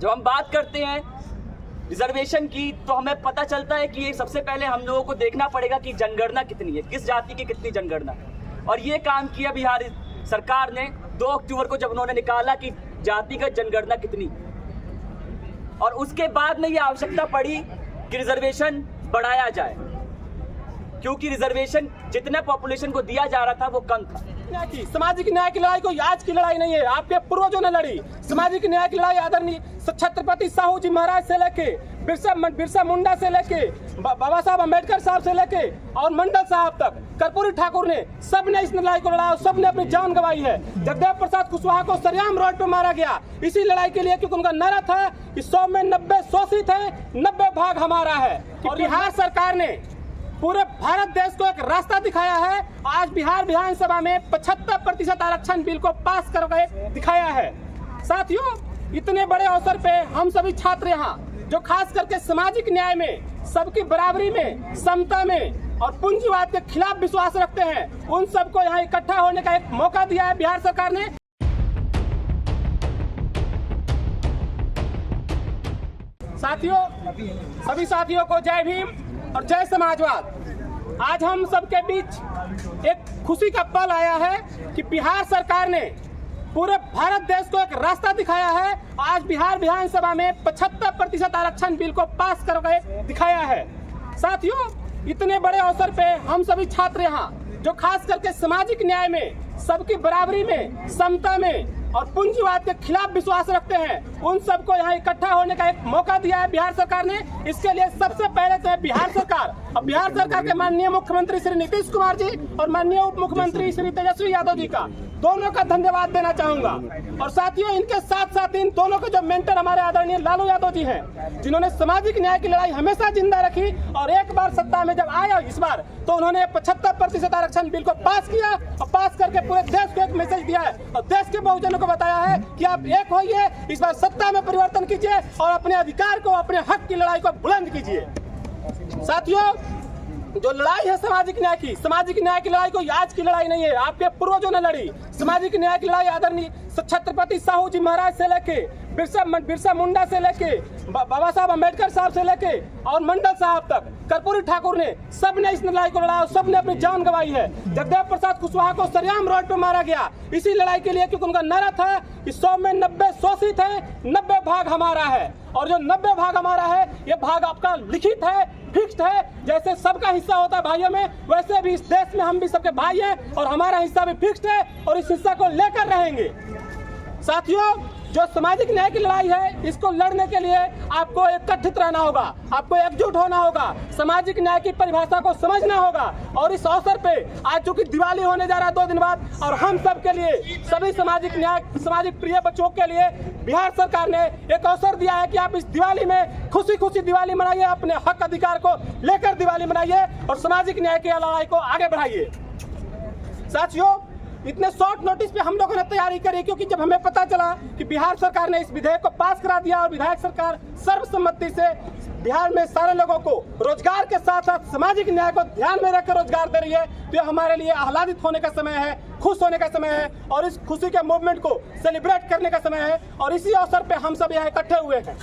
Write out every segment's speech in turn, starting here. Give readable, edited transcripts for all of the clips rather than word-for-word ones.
जब हम बात करते हैं रिजर्वेशन की तो हमें पता चलता है कि सबसे पहले हम लोगों को देखना पड़ेगा कि जनगणना कितनी है, किस जाति की कितनी जनगणना है। और ये काम किया बिहार सरकार ने 2 अक्टूबर को, जब उन्होंने निकाला कि जातिगत जनगणना कितनी, और उसके बाद में ये आवश्यकता पड़ी कि रिजर्वेशन बढ़ाया जाए, क्योंकि रिजर्वेशन जितने पॉपुलेशन को दिया जा रहा था वो कम था। सामाजिक न्याय की लड़ाई कोई आज की लड़ाई नहीं है, आपके पूर्वजों ने लड़ी। सामाजिक न्याय की लड़ाई आदरणीय छत्रपति साहू जी महाराज से लेके बिरसा मुंडा से लेके बाबा साहब अम्बेडकर साहब से लेके और मंडल साहब तक, कर्पूरी ठाकुर ने, सब ने इस लड़ाई को लड़ा, सब ने अपनी जान गंवाई है। जगदेव प्रसाद कुशवाहा को सरेआम रोड पर मारा गया इसी लड़ाई के लिए, क्योंकि उनका नारा था कि 100 में 90 शोषित है, 90 भाग हमारा है। और बिहार सरकार ने पूरे भारत देश को एक रास्ता दिखाया है। आज बिहार विधानसभा में 75% आरक्षण बिल को पास करके दिखाया है। साथियों, इतने बड़े अवसर पे हम सभी छात्र यहाँ जो खास करके सामाजिक न्याय में, सबकी बराबरी में, समता में और पूंजीवाद के खिलाफ विश्वास रखते हैं, उन सबको यहाँ इकट्ठा होने का एक मौका दिया है बिहार सरकार ने। साथियों, सभी साथियों को जय भीम और जय समाजवाद। आज हम सबके बीच एक खुशी का पल आया है कि बिहार सरकार ने पूरे भारत देश को एक रास्ता दिखाया है। आज बिहार विधानसभा में 75% आरक्षण बिल को पास करके दिखाया है। साथियों, इतने बड़े अवसर पे हम सभी छात्र यहाँ जो खास करके सामाजिक न्याय में, सबकी बराबरी में, समता में और पूंजीवाद के खिलाफ विश्वास रखते हैं, उन सबको यहाँ इकट्ठा होने का एक मौका दिया है बिहार सरकार ने। इसके लिए सबसे पहले तो है बिहार सरकार और बिहार सरकार के माननीय मुख्यमंत्री श्री नीतीश कुमार जी और माननीय उप मुख्यमंत्री श्री तेजस्वी यादव जी का, दोनों का धन्यवाद देना चाहूंगा। और साथियों, इनके साथ साथ इन दोनों के जो मेंटर हमारे आदरणीय लालू यादव जी हैं, जिन्होंने सामाजिक न्याय की लड़ाई हमेशा जिंदा रखी और एक बार सत्ता में जब आया इस बार, तो उन्होंने 75% आरक्षण बिल को पास किया और पास करके पूरे देश को एक मैसेज दिया है और देश के बहुजनों को बताया है कि आप एक होइए, इस बार सत्ता में परिवर्तन कीजिए और अपने अधिकार को, अपने हक की लड़ाई को बुलंद कीजिए। साथियों, जो लड़ाई है सामाजिक न्याय की लड़ाई कोई आज की लड़ाई नहीं है, आपके पूर्वजों ने लड़ी। सामाजिक न्याय की लड़ाई आदरणीय छत्रपति साहू जी महाराज से लेके बिरसा मुंडा से लेके बाबा साहब अम्बेडकर साहब से लेके और मंडल साहब तक, कर्पूरी ठाकुर ने, सब ने इस लड़ाई को लड़ा, सब ने अपनी जान गंवाई है। जगदेव प्रसाद कुशवाहा को सरेआम रोड पर मारा गया इसी लड़ाई के लिए, क्योंकि उनका नारा था कि 100 में 90 शोषित है, 90 भाग हमारा है। और जो 90 भाग हमारा है, ये भाग आपका लिखित है, फिक्स्ड है। जैसे सबका हिस्सा होता है भाइयों में, वैसे भी इस देश में हम भी सबके भाई हैं और हमारा हिस्सा भी फिक्स्ड है और इस हिस्सा को लेकर रहेंगे। साथियों, जो सामाजिक न्याय की लड़ाई है, इसको लड़ने के लिए आपको एकत्रित रहना होगा, आपको एकजुट होना होगा, सामाजिक न्याय की परिभाषा को समझना होगा। और इस अवसर पे आज चूंकि दिवाली होने जा रहा है 2 दिन बाद, और हम सब के लिए, सभी सामाजिक प्रिय बच्चों के लिए बिहार सरकार ने एक अवसर दिया है कि आप इस दिवाली में खुशी खुशी दिवाली मनाइए, अपने हक अधिकार को लेकर दिवाली मनाइए और सामाजिक न्याय की लड़ाई को आगे बढ़ाइए। साथियों, इतने शॉर्ट नोटिस पे हम लोगों ने तैयारी करी, क्योंकि जब हमें पता चला कि बिहार सरकार ने इस विधेयक को पास करा दिया और विधायक सरकार सर्वसम्मति से बिहार में सारे लोगों को रोजगार के साथ साथ सामाजिक न्याय को ध्यान में रखकर रोजगार दे रही है, तो ये हमारे लिए आह्लादित होने का समय है, खुश होने का समय है और इस खुशी के मूवमेंट को सेलिब्रेट करने का समय है। और इसी अवसर पे हम सब यहाँ इकट्ठे हुए हैं।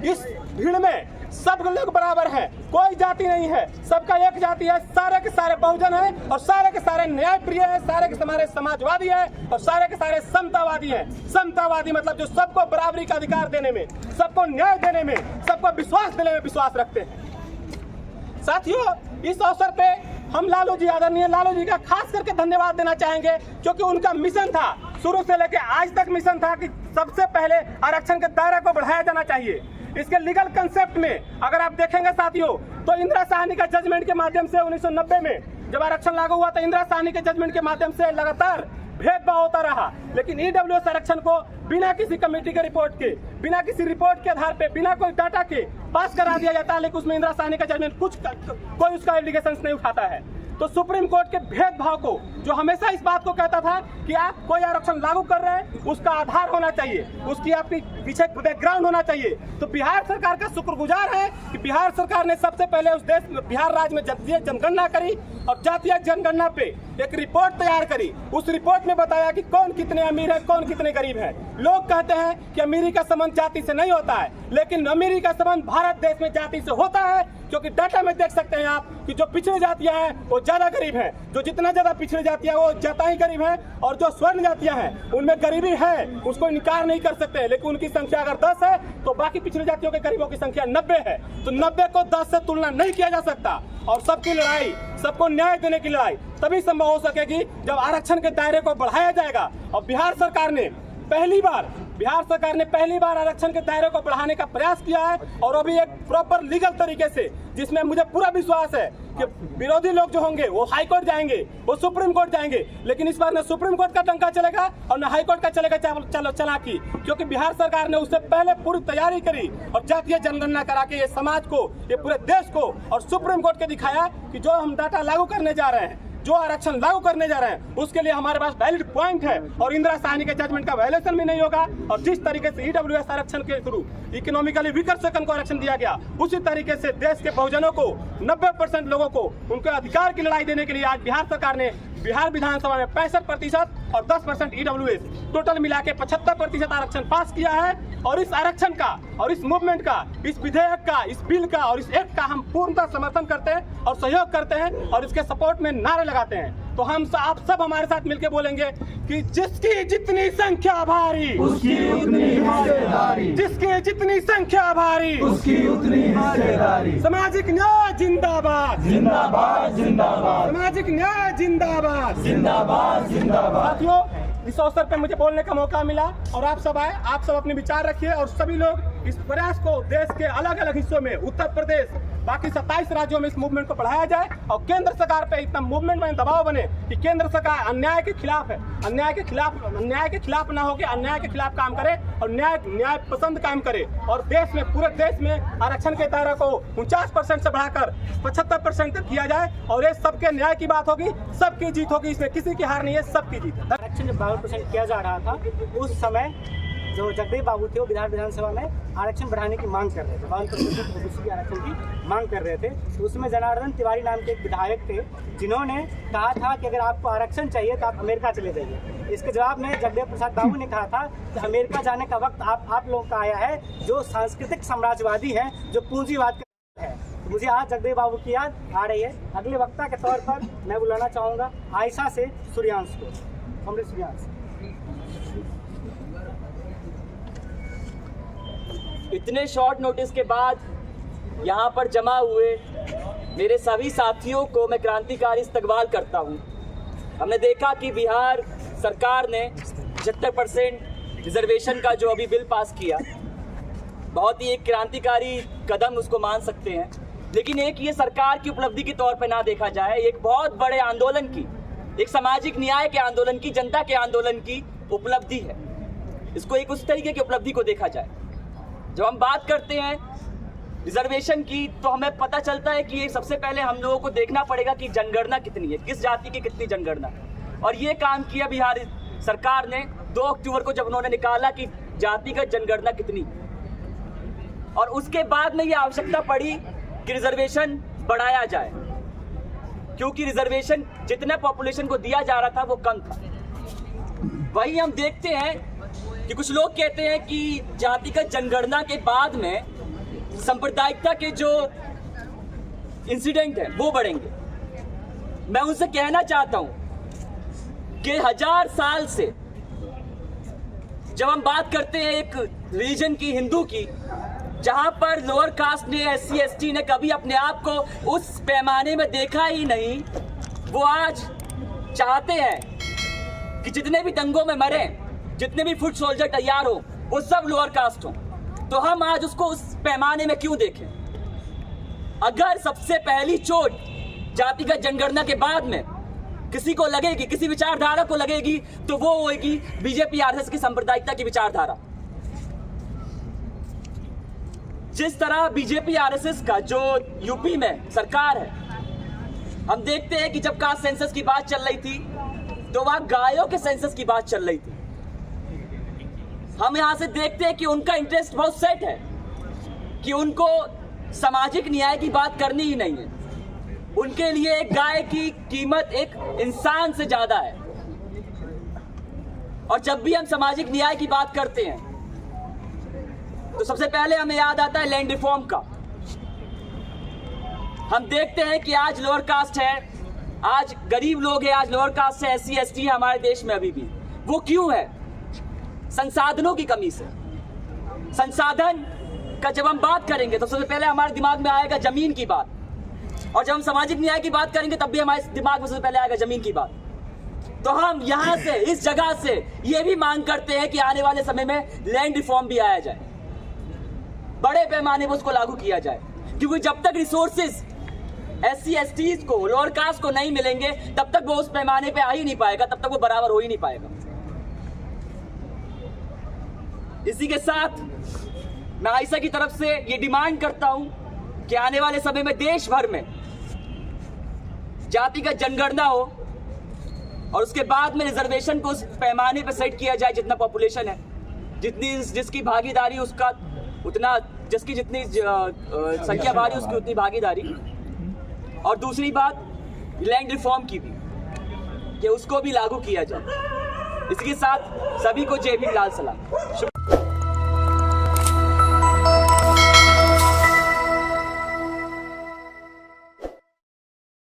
इस भीड़ में सब लोग बराबर हैं, कोई जाति नहीं है, सबका एक जाति है, सारे के सारे बहुजन हैं और सारे के सारे न्याय प्रिय हैं, सारे के सारे समाजवादी हैं और सारे के सारे समतावादी हैं। समतावादी मतलब जो सबको बराबरी का अधिकार देने में, सबको न्याय देने में, सबको विश्वास देने में विश्वास रखते हैं। साथियों, इस अवसर पे हम लालू जी, आदरणीय लालू जी का खास करके धन्यवाद देना चाहेंगे, क्योंकि उनका मिशन था, शुरू से लेकर आज तक मिशन था कि सबसे पहले आरक्षण के दायरे को बढ़ाया जाना चाहिए। इसके लीगल कंसेप्ट में अगर आप देखेंगे साथियों, तो इंदिरा साहनी का जजमेंट के माध्यम से 1990 में जब आरक्षण लागू हुआ तो इंदिरा साहनी के जजमेंट के माध्यम से लगातार भेदभाव होता रहा, लेकिन ईडब्ल्यूएस आरक्षण को बिना किसी कमेटी के रिपोर्ट के, बिना किसी रिपोर्ट के आधार पे, बिना कोई डाटा के पास करा दिया जाता है। लेकिन उसमें इंदिरा साहनी का जजमेंट कोई उसका एलिगेशंस नहीं उठाता है। तो सुप्रीम कोर्ट के भेदभाव को, जो हमेशा इस बात को कहता था कि आप कोई आरक्षण लागू कर रहे हैं उसका आधार होना चाहिए, उसकी आपकी पीछे बैकग्राउंड होना चाहिए, तो बिहार सरकार का शुक्रगुजार है कि बिहार सरकार ने सबसे पहले उस देश में बिहार राज्य में जातीय जनगणना करी और जातीय जनगणना पे एक रिपोर्ट तैयार करी। उस रिपोर्ट में बताया कि कौन कितने अमीर है, कौन कितने गरीब है। लोग कहते हैं कि अमीरी का संबंध जाति से नहीं होता है, लेकिन अमीरी का संबंध भारत देश में जाति से होता है, क्योंकि डाटा में देख सकते हैं आप कि जो पिछड़ी जातियां हैं वो ज्यादा गरीब हैं, जो जितना ज्यादा पिछड़ी जातियां वो ज्यादा ही गरीब हैं, और जो स्वर्ण जातियां हैं उनमें गरीबी है, उसको इनकार नहीं कर सकते, लेकिन उनकी संख्या अगर 10 है तो बाकी पिछड़ी जातियों के गरीबों की संख्या 90 है। तो 90 को 10 से तुलना नहीं किया जा सकता, और सबकी लड़ाई, सबको न्याय देने की लड़ाई तभी संभव हो सकेगी जब आरक्षण के दायरे को बढ़ाया जाएगा। और बिहार सरकार ने पहली बार आरक्षण के दायरे को बढ़ाने का प्रयास किया है, और अभी एक प्रॉपर लीगल तरीके से, जिसमें मुझे पूरा विश्वास है कि विरोधी लोग जो होंगे वो हाई कोर्ट जाएंगे, वो सुप्रीम कोर्ट जाएंगे, लेकिन इस बार न सुप्रीम कोर्ट का डंका चलेगा और न हाई कोर्ट का चलेगा चालाकी, क्योंकि बिहार सरकार ने उससे पहले पूरी तैयारी करी और जातीय जनगणना करा के ये समाज को, ये पूरे देश को और सुप्रीम कोर्ट के दिखाया कि जो हम डाटा लागू करने जा रहे हैं, जो आरक्षण लागू करने जा रहे हैं, उसके लिए हमारे पास वैलिड पॉइंट है और इंदिरा साहनी के जजमेंट का वायलेशन भी नहीं होगा। और जिस तरीके से ईडब्ल्यूएस आरक्षण के थ्रू इकोनॉमिकली वीकर सेक्शन को आरक्षण दिया गया, उसी तरीके से देश के बहुजनों को 90% लोगों को उनके अधिकार की लड़ाई देने के लिए आज बिहार सरकार ने बिहार विधानसभा में 65% और 10% ईडब्ल्यूएस टोटल मिला के 75% आरक्षण पास किया है। और इस आरक्षण का और इस मूवमेंट का, इस विधेयक का, इस बिल का और इस एक्ट का हम पूर्णतः समर्थन करते हैं और सहयोग करते हैं और इसके सपोर्ट में नारे लगाते हैं। तो आप सब हमारे साथ मिलकर बोलेंगे कि जिसकी जितनी संख्या भारी उसकी उतनी हिस्सेदारी, जिसकी जितनी संख्या भारी उसकी उतनी हिस्सेदारी। सामाजिक न्याय जिंदाबाद, जिंदाबाद जिंदाबाद, सामाजिक न्याय जिंदाबाद, जिंदाबाद जिंदाबाद। साथियों, इस अवसर पे मुझे बोलने का मौका मिला और आप सब आए, आप सब अपने विचार रखिए और सभी लोग इस प्रयास को देश के अलग अलग हिस्सों में, उत्तर प्रदेश, बाकी 27 राज्यों में इस मूवमेंट को बढ़ाया जाए और केंद्र सरकार पे इतना मूवमेंट में दबाव बने कि केंद्र सरकार अन्याय के खिलाफ है, अन्याय के खिलाफ ना होकर अन्याय के खिलाफ काम करे और न्याय पसंद काम करे और देश में, पूरे देश में आरक्षण के दायरे को 49% से बढ़ाकर 75% तक किया जाए। और ये सबके न्याय की बात होगी, सबकी जीत होगी, इसमें किसी की हार नहीं है, सबकी जीत है। आरक्षण जब 52% किया जा रहा था, उस समय जो जगदेव बाबू थे वो बिहार विधानसभा में आरक्षण बढ़ाने की मांग कर रहे थे, 52% ओबीसी की आरक्षण की मांग कर रहे थे। तो उसमें जनार्दन तिवारी नाम के एक विधायक थे, जिन्होंने कहा था कि अगर आपको आरक्षण चाहिए तो आप अमेरिका चले जाइए। इसके जवाब में जगदेव प्रसाद बाबू ने कहा था कि अमेरिका जाने का वक्त आप लोगों का आया है, जो सांस्कृतिक साम्राज्यवादी हैं, जो पूंजीवाद है। तो मुझे आज जगदेव बाबू की याद आ रही है। अगले वक्ता के तौर पर मैं बुलाना चाहूँगा आयशा से सूर्यांश को, कॉमरेड सूर्यांश। इतने शॉर्ट नोटिस के बाद यहाँ पर जमा हुए मेरे सभी साथियों को मैं क्रांतिकारी इस्तकबाल करता हूँ। हमने देखा कि बिहार सरकार ने 75% रिजर्वेशन का जो अभी बिल पास किया, बहुत ही एक क्रांतिकारी कदम उसको मान सकते हैं, लेकिन एक ये सरकार की उपलब्धि के तौर पर ना देखा जाए, एक बहुत बड़े आंदोलन की, एक सामाजिक न्याय के आंदोलन की, जनता के आंदोलन की उपलब्धि है। इसको एक उस तरीके की उपलब्धि को देखा जाए। जब हम बात करते हैं रिजर्वेशन की, तो हमें पता चलता है कि ये सबसे पहले हम लोगों को देखना पड़ेगा कि जनगणना कितनी है, किस जाति की कितनी जनगणना। और ये काम किया बिहार सरकार ने 2 अक्टूबर को, जब उन्होंने निकाला कि जातिगत जनगणना कितनी, और उसके बाद में ये आवश्यकता पड़ी कि रिजर्वेशन बढ़ाया जाए, क्योंकि रिजर्वेशन जितने पॉपुलेशन को दिया जा रहा था वो कम था। वही हम देखते हैं कि कुछ लोग कहते हैं कि जातिगत जनगणना के बाद में सांप्रदायिकता के जो इंसिडेंट हैं वो बढ़ेंगे। मैं उनसे कहना चाहता हूं कि 1000 साल से जब हम बात करते हैं एक रीजन की, हिंदू की, जहां पर लोअर कास्ट ने, SC ST ने कभी अपने आप को उस पैमाने में देखा ही नहीं, वो आज चाहते हैं कि जितने भी दंगों में मरे, जितने भी फुट सोल्जर तैयार हो, वो सब लोअर कास्ट हो। तो हम आज उसको उस पैमाने में क्यों देखें? अगर सबसे पहली चोट जातिगत जनगणना के बाद में किसी को लगेगी, किसी विचारधारा को लगेगी, तो वो होगी बीजेपी RSS की सांप्रदायिकता की विचारधारा। जिस तरह बीजेपी RSS का जो यूपी में सरकार है, हम देखते हैं कि जब कास्ट सेंसस की बात चल रही थी तो वहां गायों के सेंसस की बात चल रही थी। हम यहां से देखते हैं कि उनका इंटरेस्ट बहुत सेट है कि उनको सामाजिक न्याय की बात करनी ही नहीं है। उनके लिए एक गाय की कीमत एक इंसान से ज्यादा है। और जब भी हम सामाजिक न्याय की बात करते हैं तो सबसे पहले हमें याद आता है लैंड रिफॉर्म का। हम देखते हैं कि आज लोअर कास्ट है, आज गरीब लोग हैं, आज लोअर कास्ट है, SC ST है हमारे देश में अभी भी। वो क्यों है? संसाधनों की कमी से। संसाधन का जब हम बात करेंगे तो सबसे पहले हमारे दिमाग में आएगा जमीन की बात, और जब हम सामाजिक न्याय की बात करेंगे तब भी हमारे दिमाग में सबसे पहले आएगा जमीन की बात। तो हम यहां से, इस जगह से ये भी मांग करते हैं कि आने वाले समय में लैंड रिफॉर्म भी आया जाए, बड़े पैमाने पर उसको लागू किया जाए, क्योंकि जब तक रिसोर्सेज SC STs को, लोअर कास्ट को नहीं मिलेंगे तब तक वो उस पैमाने पे आ ही नहीं पाएगा, तब तक वो बराबर हो ही नहीं पाएगा। इसी के साथ मैं आयशा की तरफ से ये डिमांड करता हूं कि आने वाले समय में देश भर में जातिगत जनगणना हो और उसके बाद में रिजर्वेशन को उस पैमाने पर सेट किया जाए जितना पॉपुलेशन है, जिसकी भागीदारी उसका उतना, जिसकी जितनी संख्या भारी उसकी उतनी भागीदारी। और दूसरी बात लैंड रिफॉर्म की भी, कि उसको भी लागू किया जाए। इसके साथ सभी को जय भीम, लाल सलाम।